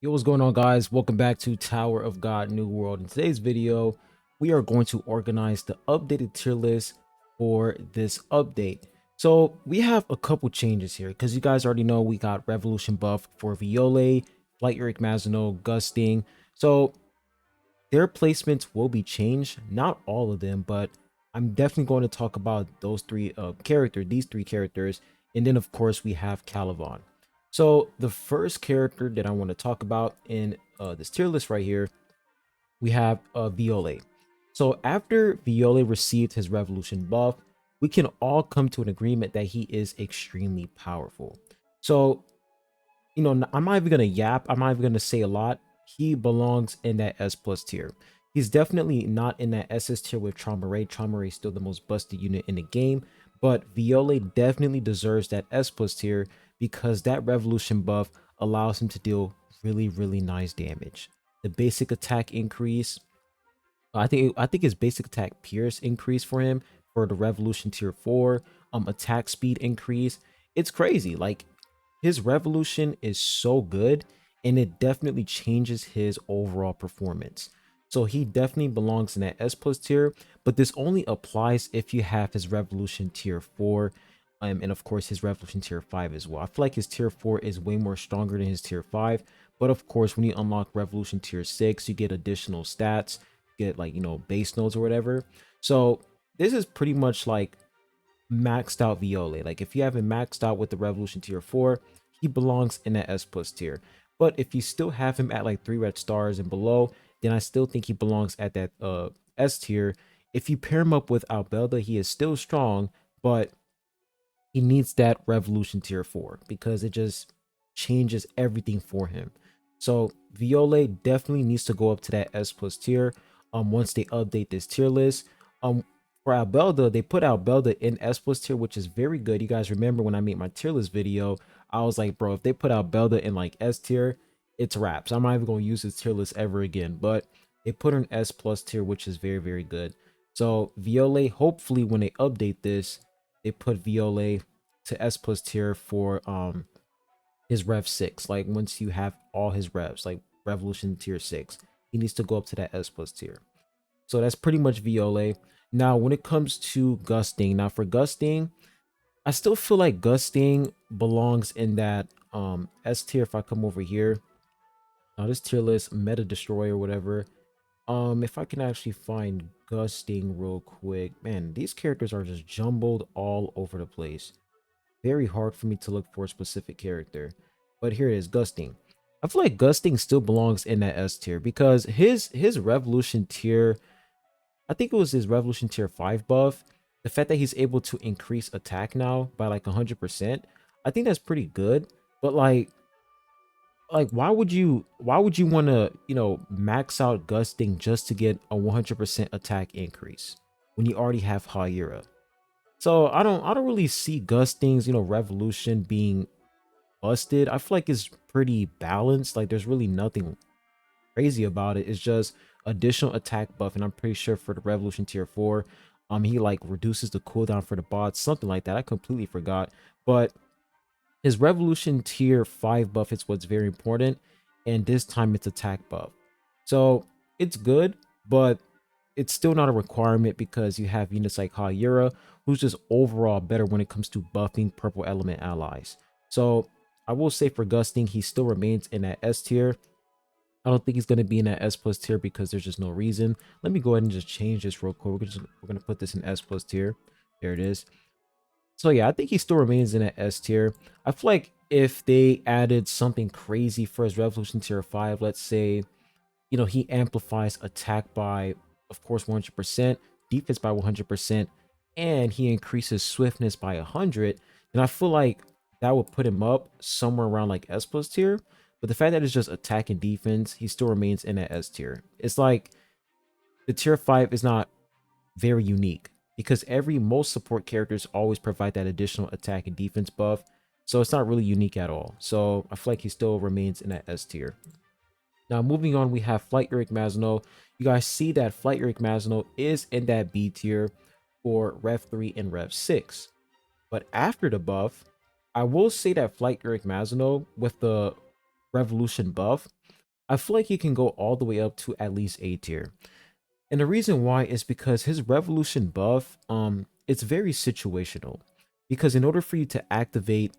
Yo, what's going on, guys? Welcome back to Tower of God New World. In today's video, we are going to organize the updated tier list for this update. So we have a couple changes here because you guys already know we got Revolution buff for Viole, Flighty, Mazino, Gusting. So their placements will be changed. Not all of them, but I'm definitely going to talk about those these three characters. And then of course we have Calivan. So the first character that I want to talk about in this tier list right here, we have Viole. So after Viole received his revolution buff, we can all come to an agreement that he is extremely powerful. So, I'm not even gonna yap. I'm not even gonna say a lot. He belongs in that S plus tier. He's definitely not in that SS tier with Trauma Ray. Trauma Ray is still the most busted unit in the game, but Viole definitely deserves that S plus tier because that revolution buff allows him to deal really nice damage. The basic attack increase, I think his basic attack pierce increase for him for the revolution tier 4, attack speed increase. It's crazy. Like, his revolution is so good and it definitely changes his overall performance. So he definitely belongs in that S plus tier, but this only applies if you have his revolution tier 4, and of course his revolution tier 5 as well. I feel like his tier 4 is way more stronger than his tier 5, but of course when you unlock revolution tier 6, you get additional stats, get, like, base nodes or whatever. So this is pretty much like maxed out Viole. Like, if you haven't maxed out with the revolution tier 4, he belongs in that S plus tier. But if you still have him at like 3 red stars and below, then I still think he belongs at that S tier. If you pair him up with Albelda, he is still strong, but he needs that revolution tier 4 because it just changes everything for him. So Viole definitely needs to go up to that S plus tier once they update this tier list. For Albelda, they put Albelda in S plus tier, which is very good. You guys remember when I made my tier list video, I was like, bro, if they put Albelda in like S tier, it's wraps. I'm not even going to use this tier list ever again. But they put her in S plus tier, which is very good. So Viole, hopefully when they update this, they put Viole to S plus tier for his rev 6. Like, once you have all his revs, like revolution tier 6, he needs to go up to that S plus tier. So that's pretty much Viole. Now when it comes to Gusting, now for Gusting, I still feel like Gusting belongs in that S tier. If I come over here, now this tier list, Meta Destroy or whatever, if I can actually find Gusting real quick, man, these characters are just jumbled all over the place. Very hard for me to look for a specific character, but here it is, Gusting. I feel like Gusting still belongs in that S tier because his revolution tier, I think it was his revolution tier 5 buff, the fact that he's able to increase attack now by like 100%, I think that's pretty good. But like why would you want to, max out Gusting just to get a 100% attack increase when you already have Hyera? So I don't really see Gusting's, revolution being busted. I feel like it's pretty balanced. Like, there's really nothing crazy about it. It's just additional attack buff, and I'm pretty sure for the revolution tier 4, he like reduces the cooldown for the bots, something like that. I completely forgot. But his revolution tier 5 buff is what's very important, and this time it's attack buff. So it's good, but it's still not a requirement because you have units like Hyera, who's just overall better when it comes to buffing purple element allies. So I will say for Gusting, he still remains in that S tier. I don't think he's going to be in that S plus tier because there's just no reason. Let me go ahead and just change this real quick. We're going to put this in S plus tier. There it is. So yeah, I think he still remains in that S tier. I feel like if they added something crazy for his revolution tier 5, let's say, he amplifies attack by, of course, 100%, defense by 100%, and he increases swiftness by 100, then I feel like that would put him up somewhere around like S plus tier. But the fact that it's just attack and defense, he still remains in that S tier. It's like the tier 5 is not very unique because most support characters always provide that additional attack and defense buff. So it's not really unique at all. So I feel like he still remains in that S tier. Now, moving on, we have Flighty Mazino. You guys see that Flighty Mazino is in that B tier for Rev 3 and Rev 6. But after the buff, I will say that Flighty Mazino, with the revolution buff, I feel like he can go all the way up to at least A tier. And the reason why is because his revolution buff, it's very situational. Because in order for you to activate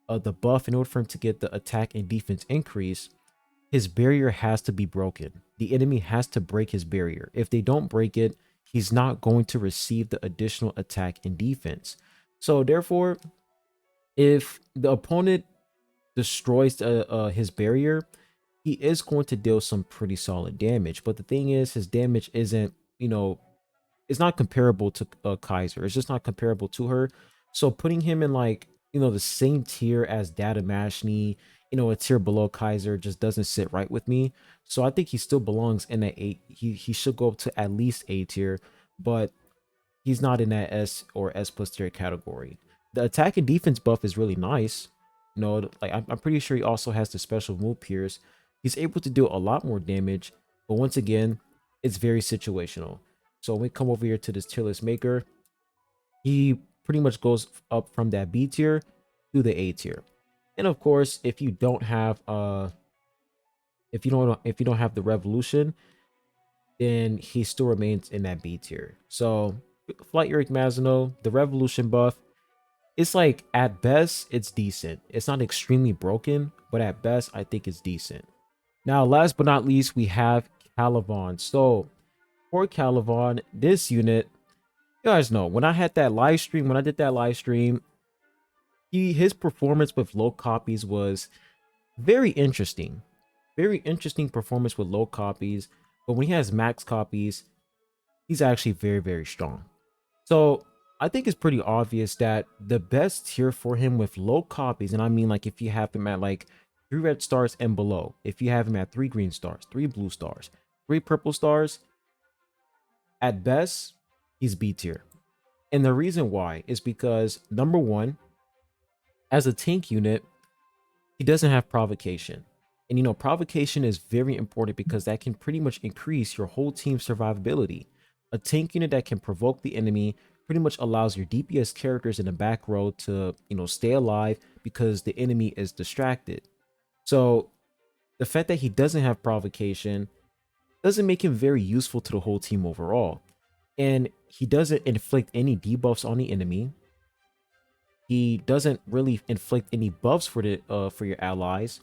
the buff, in order for him to get the attack and defense increase, his barrier has to be broken. The enemy has to break his barrier. If they don't break it, he's not going to receive the additional attack and defense. So therefore, if the opponent destroys his barrier, he is going to deal some pretty solid damage. But the thing is, his damage isn't, it's not comparable to Kaiser. It's just not comparable to her. So putting him in like, the same tier as Data Mashni, a tier below Kaiser just doesn't sit right with me. So I think he still belongs in that A. He should go up to at least A tier, but he's not in that S or S plus tier category. The attack and defense buff is really nice. Like I'm pretty sure he also has the special move Pierce. He's able to do a lot more damage, but once again, it's very situational. So when we come over here to this tier list maker, he pretty much goes up from that B tier to the A tier. And of course, if you don't have if you don't have the revolution, then he still remains in that B tier. So Flight Eric Mazino, the revolution buff, it's like at best it's decent. It's not extremely broken, but at best I think it's decent. Now, last but not least, we have Kallavan. So for Calivan, this unit, you guys know, when I did that live stream, his performance with low copies was very interesting. Very interesting performance with low copies. But when he has max copies, he's actually very, very strong. So I think it's pretty obvious that the best tier for him with low copies, and I mean like if you have him at like 3 red stars and below, if you have him at 3 green stars, 3 blue stars, 3 purple stars, at best, he's B tier. And the reason why is because, number one, as a tank unit, he doesn't have provocation. And provocation is very important because that can pretty much increase your whole team's survivability. A tank unit that can provoke the enemy pretty much allows your DPS characters in the back row to, stay alive because the enemy is distracted. So the fact that he doesn't have provocation doesn't make him very useful to the whole team overall. And he doesn't inflict any debuffs on the enemy. He doesn't really inflict any buffs for your allies.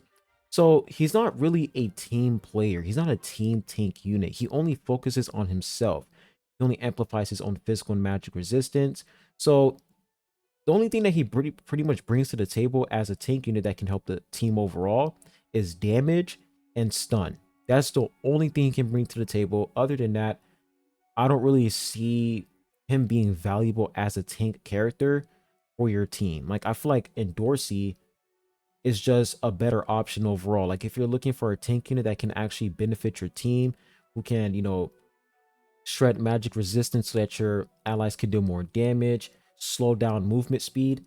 So he's not really a team player. He's not a team tank unit. He only focuses on himself. He only amplifies his own physical and magic resistance. So the only thing that he pretty much brings to the table as a tank unit that can help the team overall is damage and stun. That's the only thing he can bring to the table. Other than that, I don't really see him being valuable as a tank character for your team. Like, I feel like Endorsey is just a better option overall. Like, if you're looking for a tank unit that can actually benefit your team, who can, shred magic resistance so that your allies can do more damage, slow down movement speed,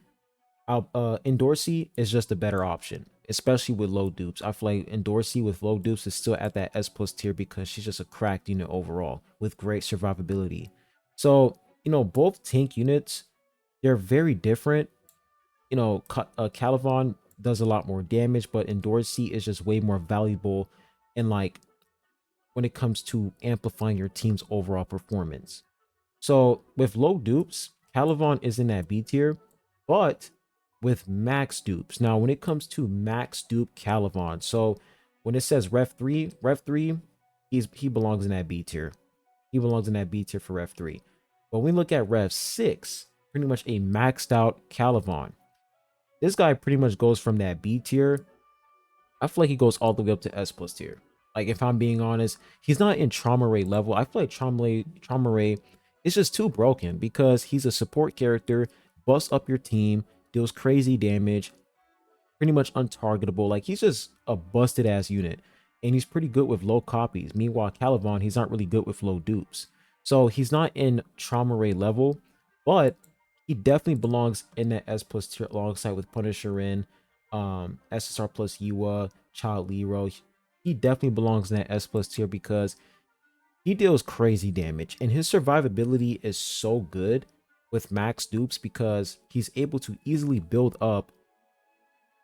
Endorsey is just a better option, especially with low dupes. I feel like Endorsey with low dupes is still at that S plus tier because she's just a cracked unit overall with great survivability. So, both tank units, they're very different. Calivan does a lot more damage, but Endorsey is just way more valuable in like when it comes to amplifying your team's overall performance. So with low dupes, Calivan is in that B tier, but with max dupes. Now, when it comes to max dupe Calivan, so when it says Ref 3, he belongs in that B tier. He belongs in that B tier for Ref 3. But when we look at Ref 6, pretty much a maxed out Calivan. This guy pretty much goes from that B tier. I feel like he goes all the way up to S plus tier. Like, if I'm being honest, he's not in Trauma Ray level. I feel like Trauma Ray is just too broken because he's a support character, busts up your team, deals crazy damage, pretty much untargetable. Like, he's just a busted ass unit, and he's pretty good with low copies. Meanwhile, Calivan, he's not really good with low dupes. So he's not in Trauma Ray level, but he definitely belongs in that S plus tier alongside with Punisher in SSR plus Yua, Child Leroy. He definitely belongs in that S plus tier because he deals crazy damage, and his survivability is so good with max dupes because he's able to easily build up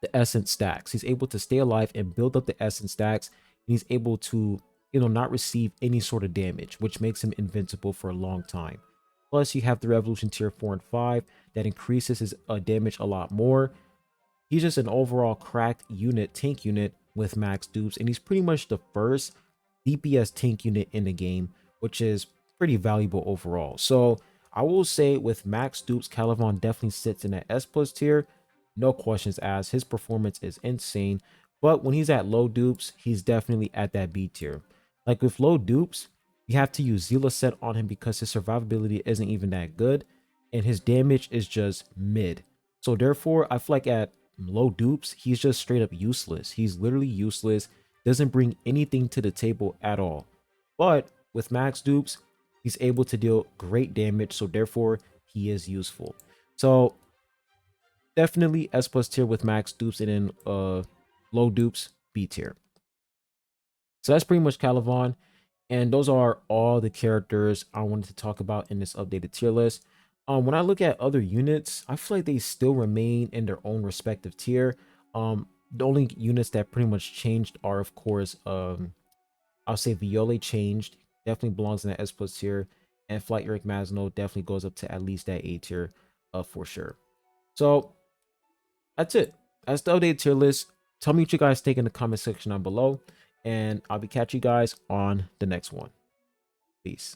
the essence stacks. He's able to stay alive and build up the essence stacks. And he's able to, not receive any sort of damage, which makes him invincible for a long time. Plus, you have the Revolution tier 4 and 5 that increases his damage a lot more. He's just an overall cracked unit, tank unit with max dupes, and he's pretty much the first DPS tank unit in the game, which is pretty valuable overall. So I will say with max dupes, Calivan definitely sits in that S plus tier. No questions asked. His performance is insane. But when he's at low dupes, he's definitely at that B tier. Like with low dupes, you have to use Zila set on him because his survivability isn't even that good. And his damage is just mid. So therefore, I feel like at low dupes, he's just straight up useless. He's literally useless. Doesn't bring anything to the table at all. But with max dupes, he's able to deal great damage. So therefore, he is useful. So definitely S plus tier with max dupes, and then low dupes, B tier. So that's pretty much Calivan. And those are all the characters I wanted to talk about in this updated tier list. When I look at other units, I feel like they still remain in their own respective tier. The only units that pretty much changed are, of course, I'll say Viole changed, definitely belongs in that S plus tier, and Flight Eric Masno definitely goes up to at least that A tier, for sure. So that's it. That's the updated tier list. Tell me what you guys think in the comment section down below, and I'll be catching you guys on the next one. Peace.